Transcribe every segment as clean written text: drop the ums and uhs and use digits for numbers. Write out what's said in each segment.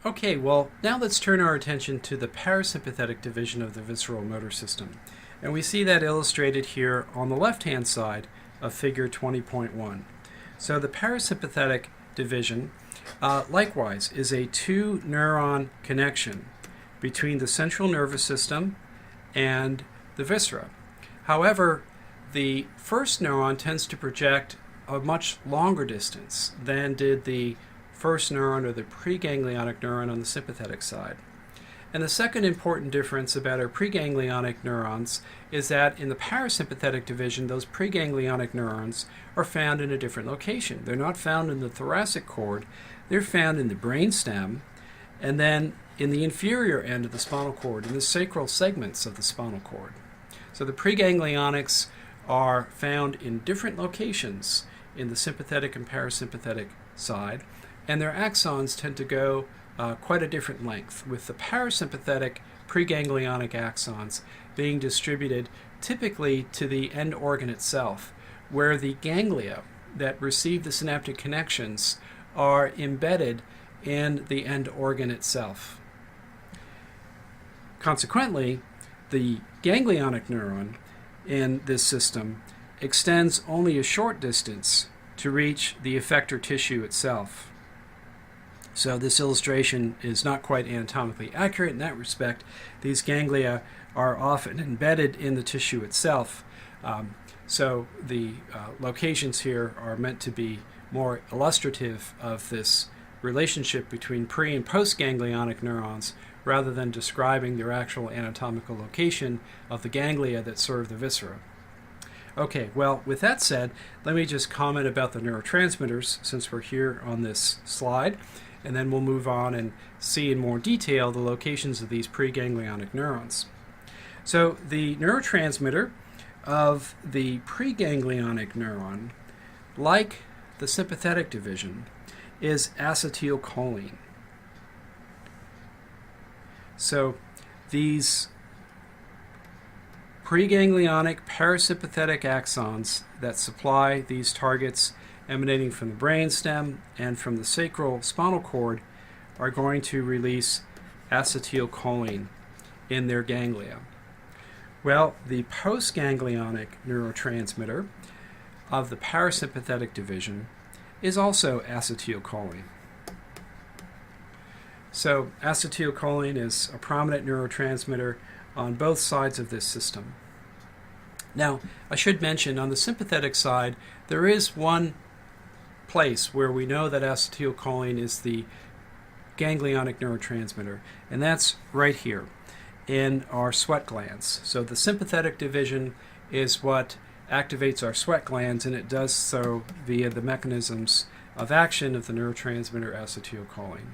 Okay, well, now let's turn our attention to the parasympathetic division of the visceral motor system. And we see that illustrated here on the left-hand side of figure 20.1. So the parasympathetic division, likewise, is a two-neuron connection between the central nervous system and the viscera. However, the first neuron tends to project a much longer distance than did the first neuron or the preganglionic neuron on the sympathetic side. And the second important difference about our preganglionic neurons is that in the parasympathetic division, those preganglionic neurons are found in a different location. They're not found in the thoracic cord, they're found in the brainstem, and then in the inferior end of the spinal cord, in the sacral segments of the spinal cord. So the preganglionics are found in different locations in the sympathetic and parasympathetic side, and their axons tend to go quite a different length, with the parasympathetic preganglionic axons being distributed typically to the end organ itself, where the ganglia that receive the synaptic connections are embedded in the end organ itself. Consequently, the ganglionic neuron in this system extends only a short distance to reach the effector tissue itself. So this illustration is not quite anatomically accurate in that respect. These ganglia are often embedded in the tissue itself. So the locations here are meant to be more illustrative of this relationship between pre- and post-ganglionic neurons rather than describing their actual anatomical location of the ganglia that serve the viscera. Okay, well, with that said, let me just comment about the neurotransmitters since we're here on this slide, and then we'll move on and see in more detail the locations of these preganglionic neurons. So the neurotransmitter of the preganglionic neuron, like the sympathetic division, is acetylcholine. So these preganglionic parasympathetic axons that supply these targets emanating from the brainstem and from the sacral spinal cord are going to release acetylcholine in their ganglia. Well, the postganglionic neurotransmitter of the parasympathetic division is also acetylcholine. So acetylcholine is a prominent neurotransmitter on both sides of this system. Now, I should mention on the sympathetic side, there is one place where we know that acetylcholine is the ganglionic neurotransmitter, and that's right here in our sweat glands. So the sympathetic division is what activates our sweat glands, and it does so via the mechanisms of action of the neurotransmitter acetylcholine.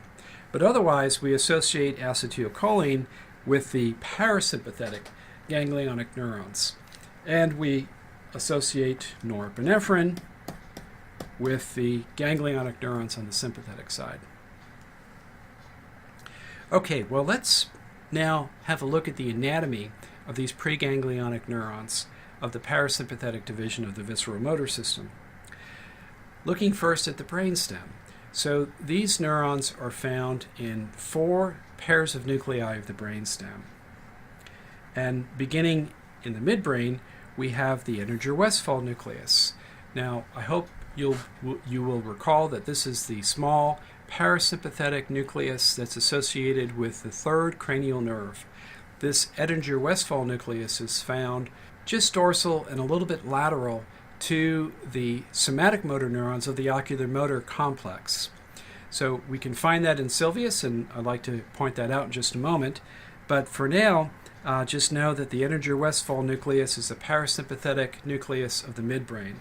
But otherwise, we associate acetylcholine with the parasympathetic ganglionic neurons, and we associate norepinephrine with the ganglionic neurons on the sympathetic side. Okay, well, let's now have a look at the anatomy of these preganglionic neurons of the parasympathetic division of the visceral motor system. Looking first at the brainstem. So these neurons are found in 4 pairs of nuclei of the brainstem. And beginning in the midbrain, we have the Edinger-Westphal nucleus. Now, I hope you will recall that this is the small parasympathetic nucleus that's associated with the 3rd cranial nerve. This Edinger-Westphal nucleus is found just dorsal and a little bit lateral to the somatic motor neurons of the ocular motor complex. So we can find that in Sylvius, and I'd like to point that out in just a moment. But for now, just know that the Edinger-Westphal nucleus is the parasympathetic nucleus of the midbrain.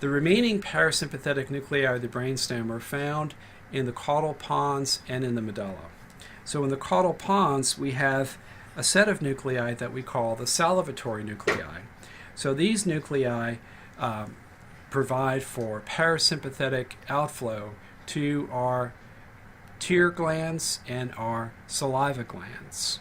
The remaining parasympathetic nuclei of the brainstem are found in the caudal pons and in the medulla. So in the caudal pons, we have a set of nuclei that we call the salivatory nuclei. So these nuclei provide for parasympathetic outflow to our tear glands and our saliva glands.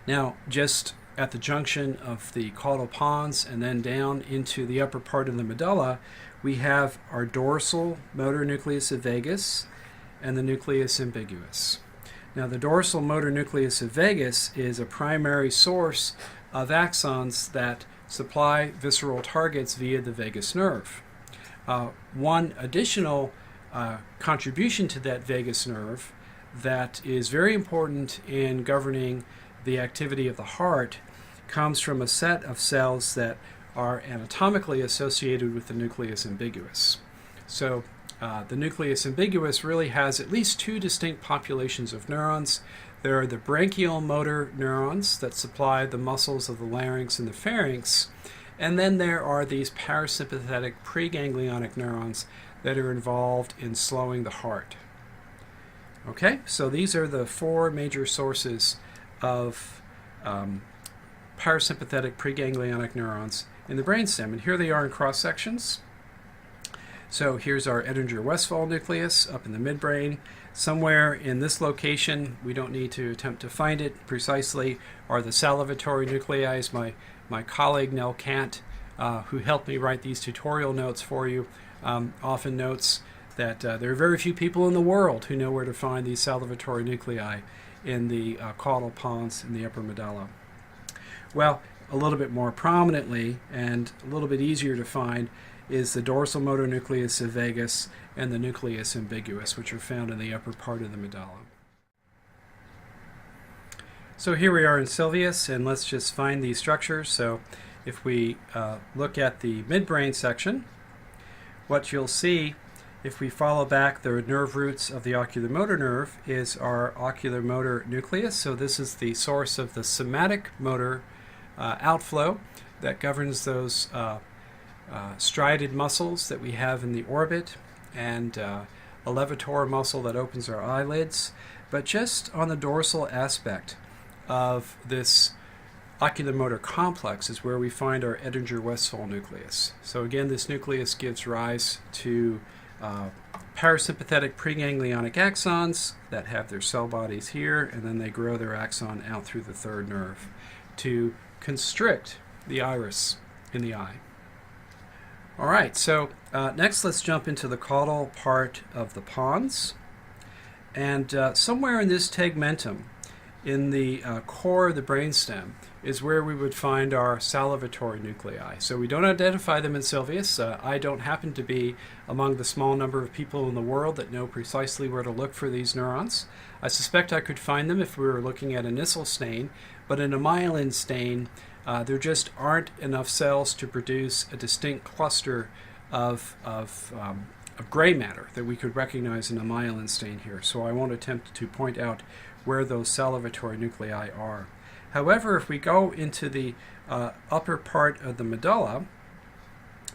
Now, just at the junction of the caudal pons and then down into the upper part of the medulla, we have our dorsal motor nucleus of vagus and the nucleus ambiguus. Now, the dorsal motor nucleus of vagus is a primary source of axons that supply visceral targets via the vagus nerve. One additional contribution to that vagus nerve that is very important in governing the activity of the heart comes from a set of cells that are anatomically associated with the nucleus ambiguus. So the nucleus ambiguus really has at least two distinct populations of neurons. There are the branchial motor neurons that supply the muscles of the larynx and the pharynx, and then there are these parasympathetic preganglionic neurons that are involved in slowing the heart. Okay, so these are the four major sources of parasympathetic preganglionic neurons in the brainstem, and here they are in cross sections. So here's our Edinger-Westphal nucleus up in the midbrain. Somewhere in this location, we don't need to attempt to find it precisely, are the salivatory nuclei. My colleague Nell Kant, who helped me write these tutorial notes for you, often notes that there are very few people in the world who know where to find these salivatory nuclei in the caudal pons in the upper medulla. Well, a little bit more prominently and a little bit easier to find is the dorsal motor nucleus of vagus and the nucleus ambiguus, which are found in the upper part of the medulla. So here we are in Sylvius, and let's just find these structures. So if we look at the midbrain section, what you'll see if we follow back the nerve roots of the oculomotor nerve is our oculomotor nucleus. So this is the source of the somatic motor outflow that governs those striated muscles that we have in the orbit, and a levator muscle that opens our eyelids. But just on the dorsal aspect of this oculomotor complex is where we find our Edinger-Westphal nucleus. So again, this nucleus gives rise to parasympathetic preganglionic axons that have their cell bodies here, and then they grow their axon out through the third nerve to constrict the iris in the eye. All right, so next let's jump into the caudal part of the pons. And somewhere in this tegmentum, in the core of the brainstem, is where we would find our salivatory nuclei. So we don't identify them in Sylvius. I don't happen to be among the small number of people in the world that know precisely where to look for these neurons. I suspect I could find them if we were looking at a Nissl stain, but in a myelin stain, there just aren't enough cells to produce a distinct cluster of gray matter that we could recognize in a myelin stain here. So I won't attempt to point out where those salivatory nuclei are. However, if we go into the upper part of the medulla,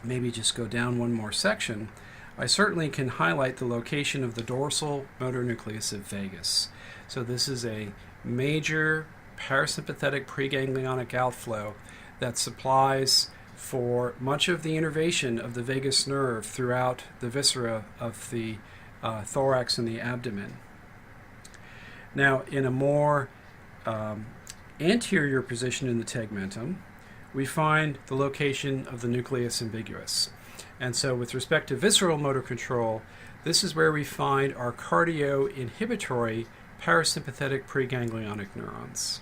maybe just go down one more section, I certainly can highlight the location of the dorsal motor nucleus of vagus. So this is a major parasympathetic preganglionic outflow that supplies for much of the innervation of the vagus nerve throughout the viscera of the thorax and the abdomen. Now, in a more anterior position in the tegmentum, we find the location of the nucleus ambiguus. And so with respect to visceral motor control, this is where we find our cardio-inhibitory parasympathetic preganglionic neurons.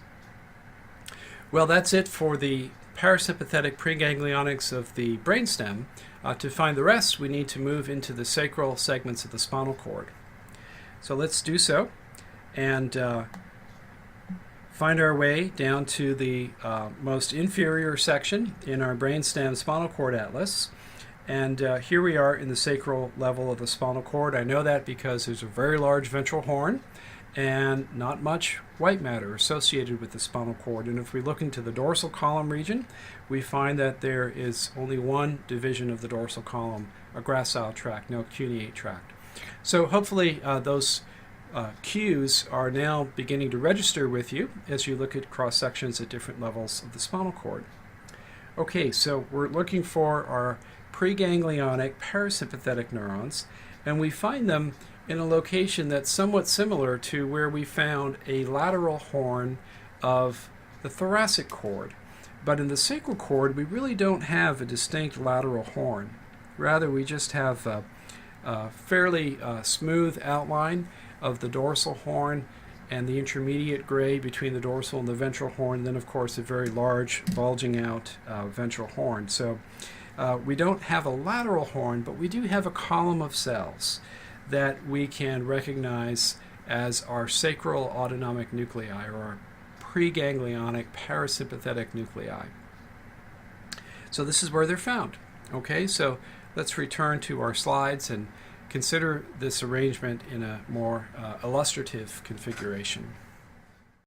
Well, that's it for the parasympathetic preganglionics of the brainstem. To find the rest, we need to move into the sacral segments of the spinal cord. So let's do so and find our way down to the most inferior section in our brainstem spinal cord atlas. And here we are in the sacral level of the spinal cord. I know that because there's a very large ventral horn and not much white matter associated with the spinal cord. And if we look into the dorsal column region, we find that there is only one division of the dorsal column, a gracile tract, no cuneate tract. So hopefully those cues are now beginning to register with you as you look at cross sections at different levels of the spinal cord. Okay, so we're looking for our preganglionic parasympathetic neurons, and we find them in a location that's somewhat similar to where we found a lateral horn of the thoracic cord. But in the sacral cord, we really don't have a distinct lateral horn. Rather, we just have fairly smooth outline of the dorsal horn and the intermediate gray between the dorsal and the ventral horn, and then of course a very large bulging out ventral horn. So we don't have a lateral horn, but we do have a column of cells that we can recognize as our sacral autonomic nuclei, or our preganglionic parasympathetic nuclei. So this is where they're found. Okay, so let's return to our slides and consider this arrangement in a more illustrative configuration.